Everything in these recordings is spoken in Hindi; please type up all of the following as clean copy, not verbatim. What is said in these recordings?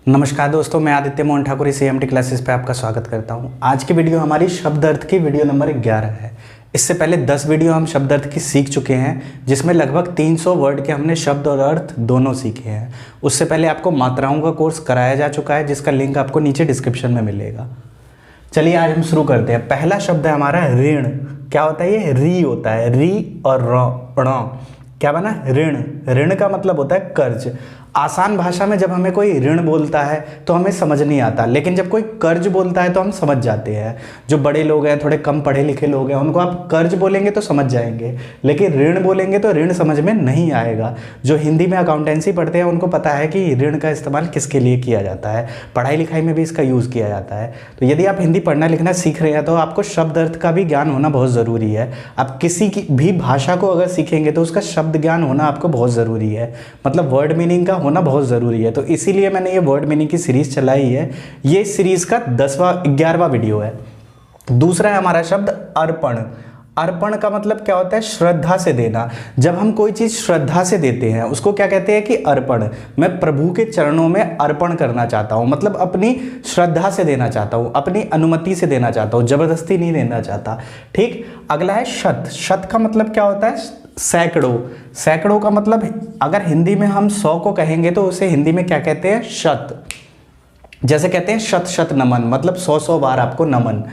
नमस्कार दोस्तों, मैं आदित्य मोहन ठाकुर इस एएमटी क्लासेस पे आपका स्वागत करता हूं। आज की वीडियो हमारी शब्द अर्थ की वीडियो नंबर 11 है। इससे पहले 10 वीडियो हम शब्द अर्थ की सीख चुके हैं, जिसमें लगभग 300 वर्ड के हमने शब्द और अर्थ दोनों सीखे हैं। उससे पहले आपको मात्राओं का कोर्स कराया जा चुका है, जिसका लिंक आपको नीचे डिस्क्रिप्शन में मिलेगा। चलिए आज हम शुरू करते हैं। पहला शब्द है हमारा ऋण। क्या होता है ये? री होता है, री और ण। क्या बना? ऋण। ऋण का मतलब होता है कर्ज। आसान भाषा में जब हमें कोई ऋण बोलता है तो हमें समझ नहीं आता, लेकिन जब कोई कर्ज बोलता है तो हम समझ जाते हैं। जो बड़े लोग हैं, थोड़े कम पढ़े लिखे लोग हैं, उनको आप कर्ज बोलेंगे तो समझ जाएंगे, लेकिन ऋण बोलेंगे तो ऋण समझ में नहीं आएगा। जो हिंदी में अकाउंटेंसी पढ़ते हैं उनको पता है कि ऋण का इस्तेमाल किसके लिए किया जाता है। पढ़ाई लिखाई में भी इसका यूज़ किया जाता है। तो यदि आप हिंदी पढ़ना लिखना सीख रहे हैं तो आपको शब्द अर्थ का भी ज्ञान होना बहुत ज़रूरी है। आप किसी की भी भाषा को अगर सीखेंगे तो उसका शब्द ज्ञान होना आपको बहुत ज़रूरी है, मतलब वर्ड मीनिंग का होना बहुत ज़रूरी है। तो इसीलिए मैंने ये वर्ड मीनिंग की सीरीज़ चलाई है। ये सीरीज़ का 11वां वीडियो है। दूसरा है हमारा शब्द अर्पण। अर्पण का मतलब क्या होता है? श्रद्धा से देना। जब हम कोई चीज़ श्रद्धा से देते हैं उसको क्या कहते हैं कि अर्पण। मैं प्रभु के चरणों में अर्पण करना चाहता हूँ, मतलब अपनी श्रद्धा से देना चाहता हूँ, अपनी अनुमति से देना चाहता हूँ, जबरदस्ती नहीं देना चाहता। ठीक। अगला है शत। शत का मतलब क्या होता है? सैकड़ों। सैकड़ों का मतलब अगर हिंदी में हम 100 को कहेंगे तो उसे हिंदी में क्या कहते हैं? शत। जैसे कहते हैं शत शत नमन, मतलब 100 बार आपको नमन।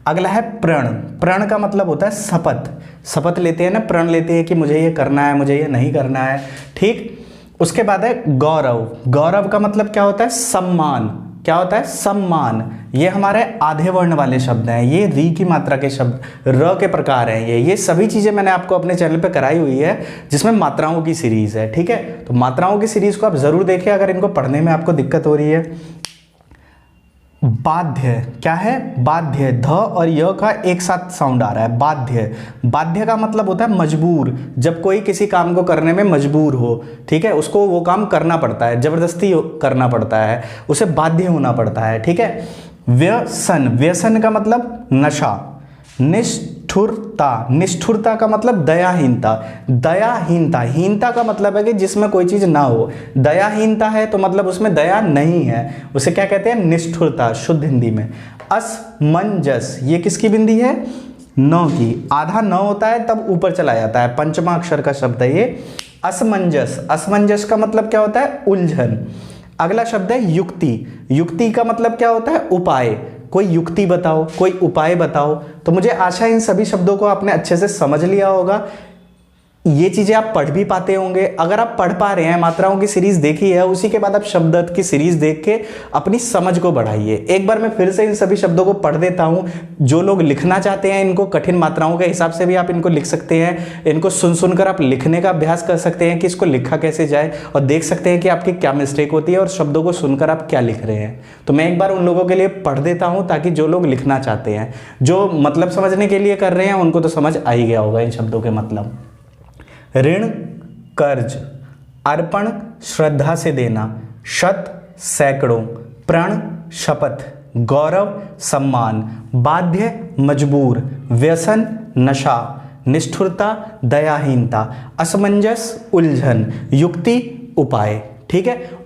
अगला है प्रण। प्रण का मतलब होता है शपथ। शपथ लेते हैं ना, प्रण लेते हैं कि मुझे ये करना है, मुझे ये नहीं करना है। ठीक। उसके बाद है गौरव। गौरव का मतलब क्या होता है? सम्मान। क्या होता है? सम्मान। ये हमारे आधे वर्ण वाले शब्द हैं। ये री की मात्रा के शब्द, र के प्रकार हैं। ये सभी चीज़ें मैंने आपको अपने चैनल पे कराई हुई है, जिसमें मात्राओं की सीरीज़ है। ठीक है, तो मात्राओं की सीरीज़ को आप ज़रूर देखें अगर इनको पढ़ने में आपको दिक्कत हो रही है। बाध्य। क्या है? बाध्य। ध और य का एक साथ साउंड आ रहा है, बाध्य। बाध्य का मतलब होता है मजबूर। जब कोई किसी काम को करने में मजबूर हो, ठीक है, उसको वो काम करना पड़ता है, जबरदस्ती करना पड़ता है, उसे बाध्य होना पड़ता है। ठीक है। व्यसन। व्यसन का मतलब नशा। निष्ठुरता। निष्ठुरता का मतलब दयाहीनता। दयाहीनता। हीनता का मतलब है कि जिसमें कोई चीज़ ना हो। दयाहीनता है तो मतलब उसमें दया नहीं है, उसे क्या कहते हैं? निष्ठुरता, शुद्ध हिंदी में। असमंजस। ये किसकी बिंदी है? न की। आधा न होता है तब ऊपर चला जाता है, पंचमा अक्षर का शब्द है ये। असमंजस। असमंजस का मतलब क्या होता है? उलझन। अगला शब्द है युक्ति। युक्ति का मतलब क्या होता है? उपाय। कोई युक्ति बताओ, कोई उपाय बताओ। तो मुझे आशा है इन सभी शब्दों को आपने अच्छे से समझ लिया होगा। ये चीज़ें आप पढ़ भी पाते होंगे। अगर आप पढ़ पा रहे हैं, मात्राओं की सीरीज़ देखी है, उसी के बाद आप शब्द अर्थ की सीरीज़ देख के अपनी समझ को बढ़ाइए। एक बार मैं फिर से इन सभी शब्दों को पढ़ देता हूँ। जो लोग लिखना चाहते हैं, इनको कठिन मात्राओं के हिसाब से भी आप इनको लिख सकते हैं। इनको सुन सुनकर आप लिखने का अभ्यास कर सकते हैं कि इसको लिखा कैसे जाए, और देख सकते हैं कि आपकी क्या मिस्टेक होती है और शब्दों को सुनकर आप क्या लिख रहे हैं। तो मैं एक बार उन लोगों के लिए पढ़ देता हूँ, ताकि जो लोग लिखना चाहते हैं, जो मतलब समझने के लिए कर रहे हैं, उनको तो समझ आ ही गया होगा इन शब्दों के मतलब। ऋण कर्ज, अर्पण श्रद्धा से देना, शत सैकड़ों, प्रण शपथ, गौरव सम्मान, बाध्य मजबूर, व्यसन नशा, निष्ठुरता दयाहीनता, असमंजस उलझन, युक्ति उपाय। ठीक है।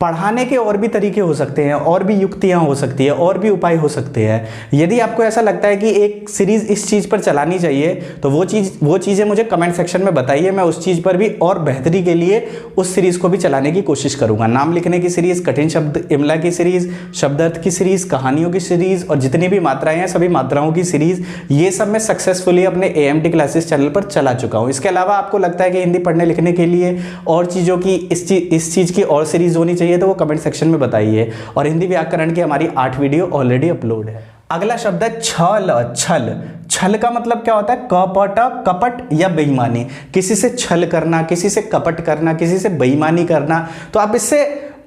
पढ़ाने के और भी तरीके हो सकते हैं, और भी युक्तियां हो सकती है, और भी उपाय हो सकते हैं। यदि आपको ऐसा लगता है कि एक सीरीज़ इस चीज़ पर चलानी चाहिए तो वो चीज़ें मुझे कमेंट सेक्शन में बताइए। मैं उस चीज़ पर भी और बेहतरी के लिए उस सीरीज़ को भी चलाने की कोशिश करूँगा। नाम लिखने की सीरीज़, कठिन शब्द इमला की सीरीज़, शब्द अर्थ की सीरीज़, कहानियों की सीरीज़, और जितनी भी मात्राएँ हैं सभी मात्राओं की सीरीज़, ये सब मैं सक्सेसफुली अपने एएमटी क्लासेस चैनल पर चला चुका हूँ। इसके अलावा आपको लगता है कि हिंदी पढ़ने लिखने के लिए और चीज़ों की इस चीज़ की और सीरीज़ होनी चाहिए तो वो कमेंट सेक्शन में बताइए। और हिंदी व्याकरण की हमारी 8 वीडियो ऑलरेडी अपलोड है। अगला शब्द है छल। छल। छल का मतलब क्या होता है? कपट, कपट या बेईमानी। किसी से छल करना, किसी से कपट करना, किसी से बेईमानी करना। तो आप इससे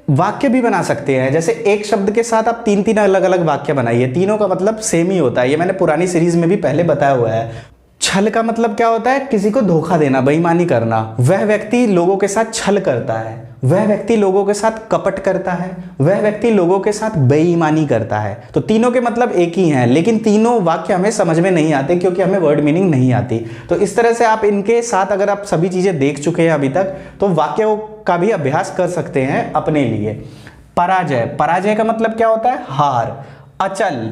वाक्य भी बना सकते हैं। जैसे एक शब्द के साथ आप 3 अलग अलग वाक्य बनाइए, तीनों का मतलब सेम ही होता है। ये मैंने पुरानी सीरीज में भी पहले बताया हुआ है। छल का मतलब क्या होता है? किसी को धोखा देना, बेईमानी करना। वह व्यक्ति लोगों के साथ छल करता है, वह व्यक्ति लोगों के साथ कपट करता है, वह व्यक्ति लोगों के साथ बेईमानी करता है। तो तीनों के मतलब एक ही हैं, लेकिन तीनों वाक्य हमें समझ में नहीं आते क्योंकि हमें वर्ड मीनिंग नहीं आती। तो इस तरह से आप इनके साथ अगर आप सभी चीजें देख चुके हैं अभी तक, तो वाक्यों का भी अभ्यास कर सकते हैं अपने लिए। पराजय, पराजय का मतलब क्या होता है? हार। अचल,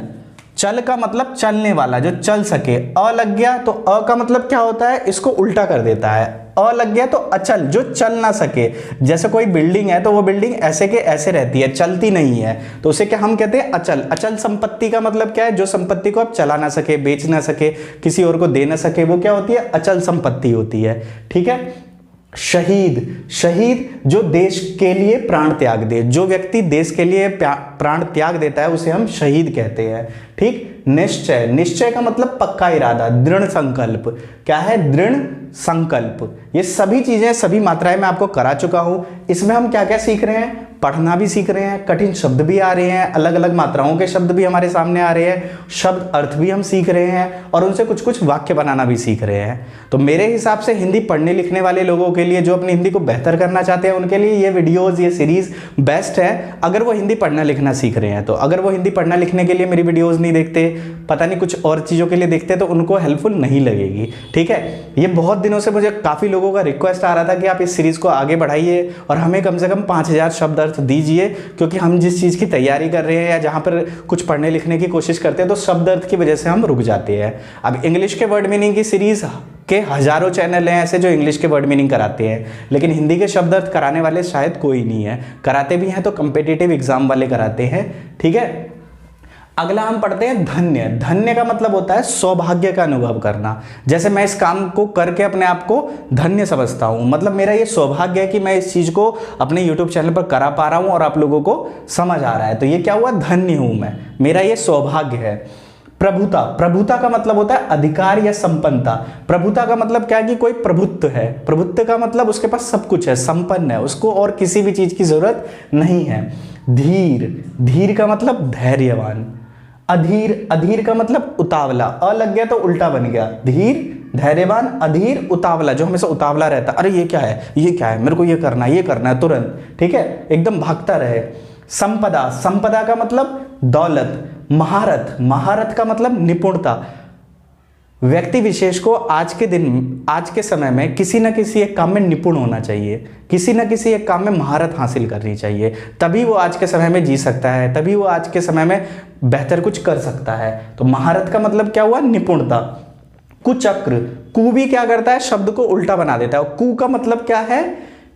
चल का मतलब चलने वाला, जो चल सके। अ लग गया तो अ का मतलब क्या होता है? इसको उल्टा कर देता है। अ लग गया तो अचल, जो चल ना सके। जैसे कोई बिल्डिंग है तो वो बिल्डिंग ऐसे के ऐसे रहती है, चलती नहीं है, तो उसे क्या हम कहते हैं? अचल। अचल संपत्ति का मतलब क्या है? जो संपत्ति को आप चला ना सके, बेच ना सके, किसी और को दे ना सके, वो क्या होती है? अचल संपत्ति होती है। ठीक है। शहीद, शहीद जो देश के लिए प्राण त्याग दे, जो व्यक्ति देश के लिए प्राण त्याग देता है उसे हम शहीद कहते हैं। ठीक। निश्चय, निश्चय का मतलब पक्का इरादा, दृढ़ संकल्प। क्या है? दृढ़ संकल्प। ये सभी चीजें, सभी मात्राएं मैं आपको करा चुका हूं। इसमें हम क्या क्या सीख रहे हैं? पढ़ना भी सीख रहे हैं, कठिन शब्द भी आ रहे हैं, अलग अलग मात्राओं के शब्द भी हमारे सामने आ रहे हैं, शब्द अर्थ भी हम सीख रहे हैं और उनसे कुछ कुछ वाक्य बनाना भी सीख रहे हैं। तो मेरे हिसाब से हिंदी पढ़ने लिखने वाले लोगों के लिए, जो अपनी हिंदी को बेहतर करना चाहते हैं, उनके लिए ये वीडियोस, ये सीरीज बेस्ट है, अगर वो हिंदी पढ़ना लिखना सीख रहे हैं तो। अगर वो हिंदी पढ़ना लिखने के लिए मेरी वीडियोस नहीं देखते, पता नहीं कुछ और चीज़ों के लिए देखते, तो उनको हेल्पफुल नहीं लगेगी। ठीक है। ये बहुत दिनों से मुझे काफ़ी लोगों का रिक्वेस्ट आ रहा था कि आप इस सीरीज़ को आगे बढ़ाइए और हमें कम से कम 5000 शब्द अर्थ दीजिए, क्योंकि हम जिस चीज़ की तैयारी कर रहे हैं या जहाँ पर कुछ पढ़ने लिखने की कोशिश करते हैं तो शब्द अर्थ की वजह से हम रुक जाते हैं। अब इंग्लिश के वर्ड मीनिंग की सीरीज़ के हजारों चैनल हैं ऐसे जो इंग्लिश के वर्ड मीनिंग कराते हैं, लेकिन हिंदी के शब्द अर्थ कराने वाले शायद कोई नहीं है। कराते भी हैं तो कम्पिटिटिव एग्जाम वाले कराते हैं। ठीक है। अगला हम पढ़ते हैं धन्य। धन्य का मतलब होता है सौभाग्य का अनुभव करना। जैसे मैं इस काम को करके अपने आप को धन्य समझता हूं, मतलब मेरा ये सौभाग्य है कि मैं इस चीज को अपने YouTube चैनल पर करा पा रहा हूं और आप लोगों को समझ आ रहा है, तो ये क्या हुआ? धन्य हूं मैं, मेरा ये सौभाग्य है। प्रभुता, प्रभुता का मतलब होता है अधिकार या संपन्नता। प्रभुता का मतलब क्या है? कि कोई प्रभुत्व है। प्रभुत्व का मतलब उसके पास सब कुछ है, संपन्न है, उसको और किसी भी चीज की जरूरत नहीं है। धीर, धीर का मतलब धैर्यवान। अधीर, अधीर का मतलब उतावला। अ लग गया तो उल्टा बन गया, धीर, धैर्यवान, अधीर, उतावला, जो हमेशा उतावला रहता, अरे ये क्या है, ये क्या है, मेरे को ये करना है तुरंत। ठीक है। एकदम भागता रहे। संपदा, संपदा का मतलब दौलत। महारथ, महारथ का मतलब निपुणता। व्यक्ति विशेष को आज के दिन, आज के समय में किसी न किसी एक काम में निपुण होना चाहिए, किसी न किसी एक काम में महारत हासिल करनी चाहिए, तभी वो आज के समय में जी सकता है, तभी वो आज के समय में बेहतर कुछ कर सकता है। तो महारत का मतलब क्या हुआ? निपुणता। कुचक्र, कु भी क्या करता है? शब्द को उल्टा बना देता है। कु का मतलब क्या है?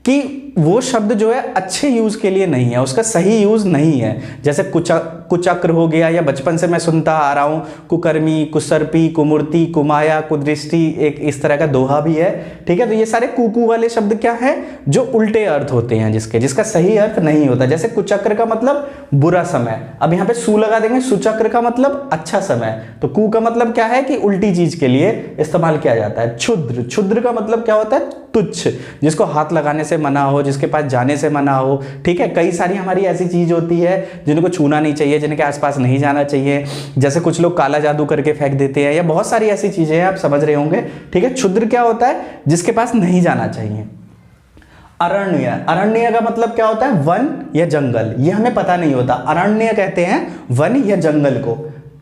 कि वो शब्द जो है अच्छे यूज के लिए नहीं है, उसका सही यूज नहीं है। जैसे कुचक्र हो गया, या बचपन से मैं सुनता आ रहा हूं कुकर्मी, कुसर्पी, कुमूर्ति, कुमाया, कुदृष्टि, एक इस तरह का दोहा भी है। ठीक है। तो ये सारे कुकू वाले शब्द क्या है? जो उल्टे अर्थ होते हैं, जिसका सही अर्थ नहीं होता। जैसे कुचक्र का मतलब बुरा समय, अब यहाँ पे सु लगा देंगे, सुचक्र का मतलब अच्छा समय। तो कु का मतलब क्या है? कि उल्टी चीज के लिए इस्तेमाल किया जाता है। क्षुद्र, क्षुद्र का मतलब क्या होता है? तुच्छ, जिसको हाथ लगाने से मना हो, जिसके पास जाने से मना हो। ठीक है। कई सारी हमारी ऐसी चीज होती है जिनको छूना नहीं चाहिए, जिनके आसपास नहीं जाना चाहिए। जैसे कुछ लोग काला जादू करके फेंक देते हैं, या बहुत सारी ऐसी चीजें हैं, आप समझ रहे होंगे। ठीक है। क्षुद्र क्या होता है? जिसके पास नहीं जाना चाहिए। अरण्य, अरण्य का मतलब क्या होता है? वन या जंगल। ये हमें पता नहीं होता, अरण्य कहते हैं वन या जंगल को।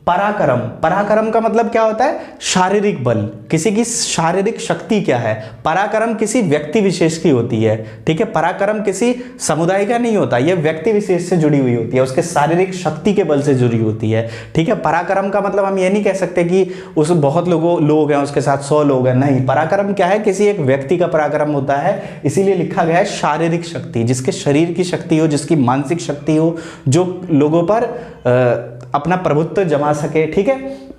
पराक्रम, पराक्रम का मतलब क्या होता है? शारीरिक बल, किसी की शारीरिक शक्ति क्या है। पराक्रम किसी व्यक्ति विशेष की होती है। ठीक है। पराक्रम किसी समुदाय का नहीं होता, यह व्यक्ति विशेष से जुड़ी हुई होती है, उसके शारीरिक शक्ति के बल से जुड़ी होती है। ठीक है। पराक्रम का मतलब हम ये नहीं कह सकते कि उस बहुत लोग हैं उसके साथ 100 लोग हैं, नहीं। पराक्रम क्या है? किसी एक व्यक्ति का पराक्रम होता है, इसीलिए लिखा गया है शारीरिक शक्ति, जिसके शरीर की शक्ति हो, जिसकी मानसिक शक्ति हो, जो लोगों पर अपना प्रभुत्व जमा सके। ठीक है।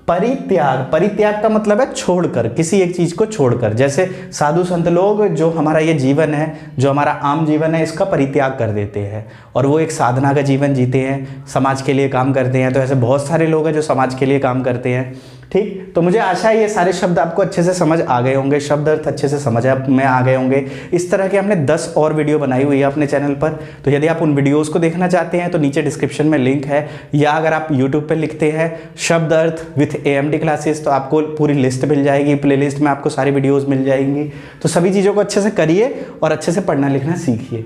परित्याग, परित्याग का मतलब है छोड़कर, किसी एक चीज को छोड़कर। जैसे साधु संत लोग, जो हमारा ये जीवन है, जो हमारा आम जीवन है, इसका परित्याग कर देते हैं और वो एक साधना का जीवन जीते हैं, समाज के लिए काम करते हैं। तो ऐसे बहुत सारे लोग हैं जो समाज के लिए काम करते हैं। ठीक। तो मुझे आशा है ये सारे शब्द आपको अच्छे से समझ आ गए होंगे, शब्द अर्थ अच्छे से समझ में आ गए होंगे। इस तरह के हमने 10 और वीडियो बनाई हुई है अपने चैनल पर, तो यदि आप उन वीडियोस को देखना चाहते हैं तो नीचे डिस्क्रिप्शन में लिंक है, या अगर आप यूट्यूब पर लिखते हैं शब्द अर्थ विथ AMD क्लासेस तो आपको पूरी लिस्ट मिल जाएगी, प्लेलिस्ट में आपको सारी वीडियोज़ मिल जाएंगी। तो सभी चीज़ों को अच्छे से करिए और अच्छे से पढ़ना लिखना सीखिए।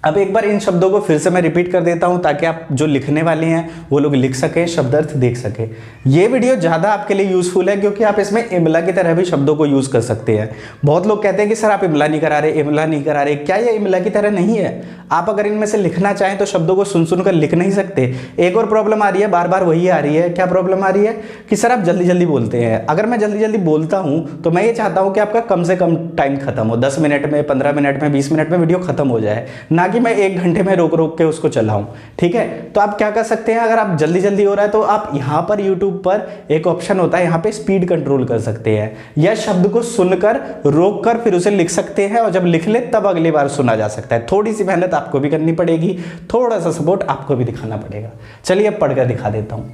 अब एक बार इन शब्दों को फिर से मैं रिपीट कर देता हूं ताकि आप जो लिखने वाले हैं वो लोग लिख सकें, शब्दार्थ देख सकें। ये वीडियो ज़्यादा आपके लिए यूज़फुल है क्योंकि आप इसमें इमला की तरह भी शब्दों को यूज़ कर सकते हैं। बहुत लोग कहते हैं कि सर आप इमला नहीं करा रहे, इमला नहीं करा रहे। क्या ये इमला की तरह नहीं है? आप अगर इनमें से लिखना चाहें तो शब्दों को सुन सुनकर लिख नहीं सकते। एक और प्रॉब्लम आ रही है, बार बार वही आ रही है। क्या प्रॉब्लम आ रही है कि सर आप जल्दी जल्दी बोलते हैं। अगर मैं जल्दी जल्दी बोलता हूँ तो मैं ये चाहता हूँ कि आपका कम से कम टाइम खत्म हो, 10 मिनट में, 15 मिनट में, 20 मिनट में वीडियो खत्म हो जाए, ना कि मैं 1 घंटे में रोक रोक के उसको चलाऊं। ठीक है, तो आप क्या कर सकते हैं, अगर आप जल्दी जल्दी हो रहा है तो आप यहाँ पर यूट्यूब पर एक ऑप्शन होता है, यहाँ पे स्पीड कंट्रोल कर सकते हैं, या शब्द को सुनकर रोक कर फिर उसे लिख सकते हैं, और जब लिख ले तब अगली बार सुना जा सकता है। थोड़ी सी मेहनत आपको भी करनी पड़ेगी, थोड़ा सा सपोर्ट आपको भी दिखाना पड़ेगा। चलिए अब पढ़कर दिखा देता हूं।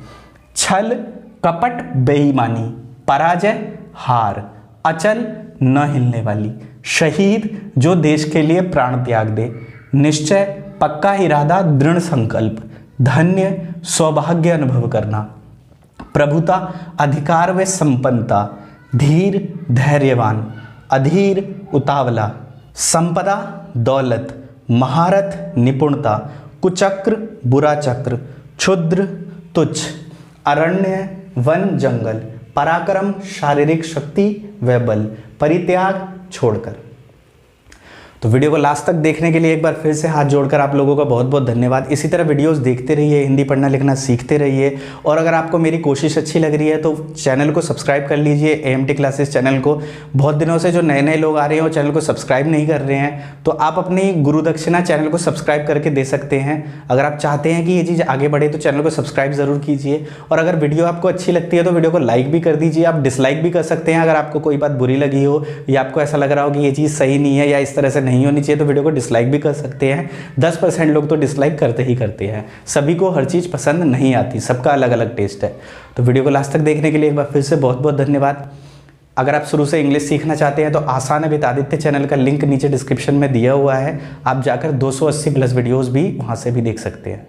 छल, कपट, बेईमानी, पराजय, हार, अचल, न हिलने वाली, शहीद, जो देश के लिए प्राण त्याग दे, निश्चय, पक्का इरादा, दृढ़ संकल्प, धन्य, सौभाग्य अनुभव करना, प्रभुता, अधिकार व संपन्नता, धीर, धैर्यवान, अधीर, उतावला, संपदा, दौलत, महारत, निपुणता, कुचक्र, बुरा चक्र, क्षुद्र, तुच्छ, अरण्य, वन, जंगल, पराक्रम, शारीरिक शक्ति व बल, परित्याग, छोड़कर। तो वीडियो को लास्ट तक देखने के लिए एक बार फिर से हाथ जोड़कर आप लोगों का बहुत बहुत धन्यवाद। इसी तरह वीडियोस देखते रहिए, हिंदी पढ़ना लिखना सीखते रहिए, और अगर आपको मेरी कोशिश अच्छी लग रही है तो चैनल को सब्सक्राइब कर लीजिए, AMT क्लासेस चैनल को। बहुत दिनों से जो नए नए लोग आ रहे हैं वो चैनल को सब्सक्राइब नहीं कर रहे हैं, तो आप अपनी गुरु दक्षिणा चैनल को सब्सक्राइब करके दे सकते हैं। अगर आप चाहते हैं कि ये चीज़ आगे बढ़े तो चैनल को सब्सक्राइब ज़रूर कीजिए, और अगर वीडियो आपको अच्छी लगती है तो वीडियो को लाइक भी कर दीजिए। आप डिसलाइक भी कर सकते हैं अगर आपको कोई बात बुरी लगी हो, या आपको ऐसा लग रहा हो कि ये चीज़ सही नहीं है या इस तरह से नहीं होनी चाहिए, तो वीडियो को डिसलाइक भी कर सकते हैं। 10% लोग तो डिसलाइक करते ही करते हैं। सभी को हर चीज़ पसंद नहीं आती, सबका अलग अलग टेस्ट है। तो वीडियो को लास्ट तक देखने के लिए एक बार फिर से बहुत बहुत धन्यवाद। अगर आप शुरू से इंग्लिश सीखना चाहते हैं तो आसान है विद आदित्य चैनल का लिंक नीचे डिस्क्रिप्शन में दिया हुआ है, आप जाकर 280 प्लस वीडियोज़ भी वहाँ से भी देख सकते हैं।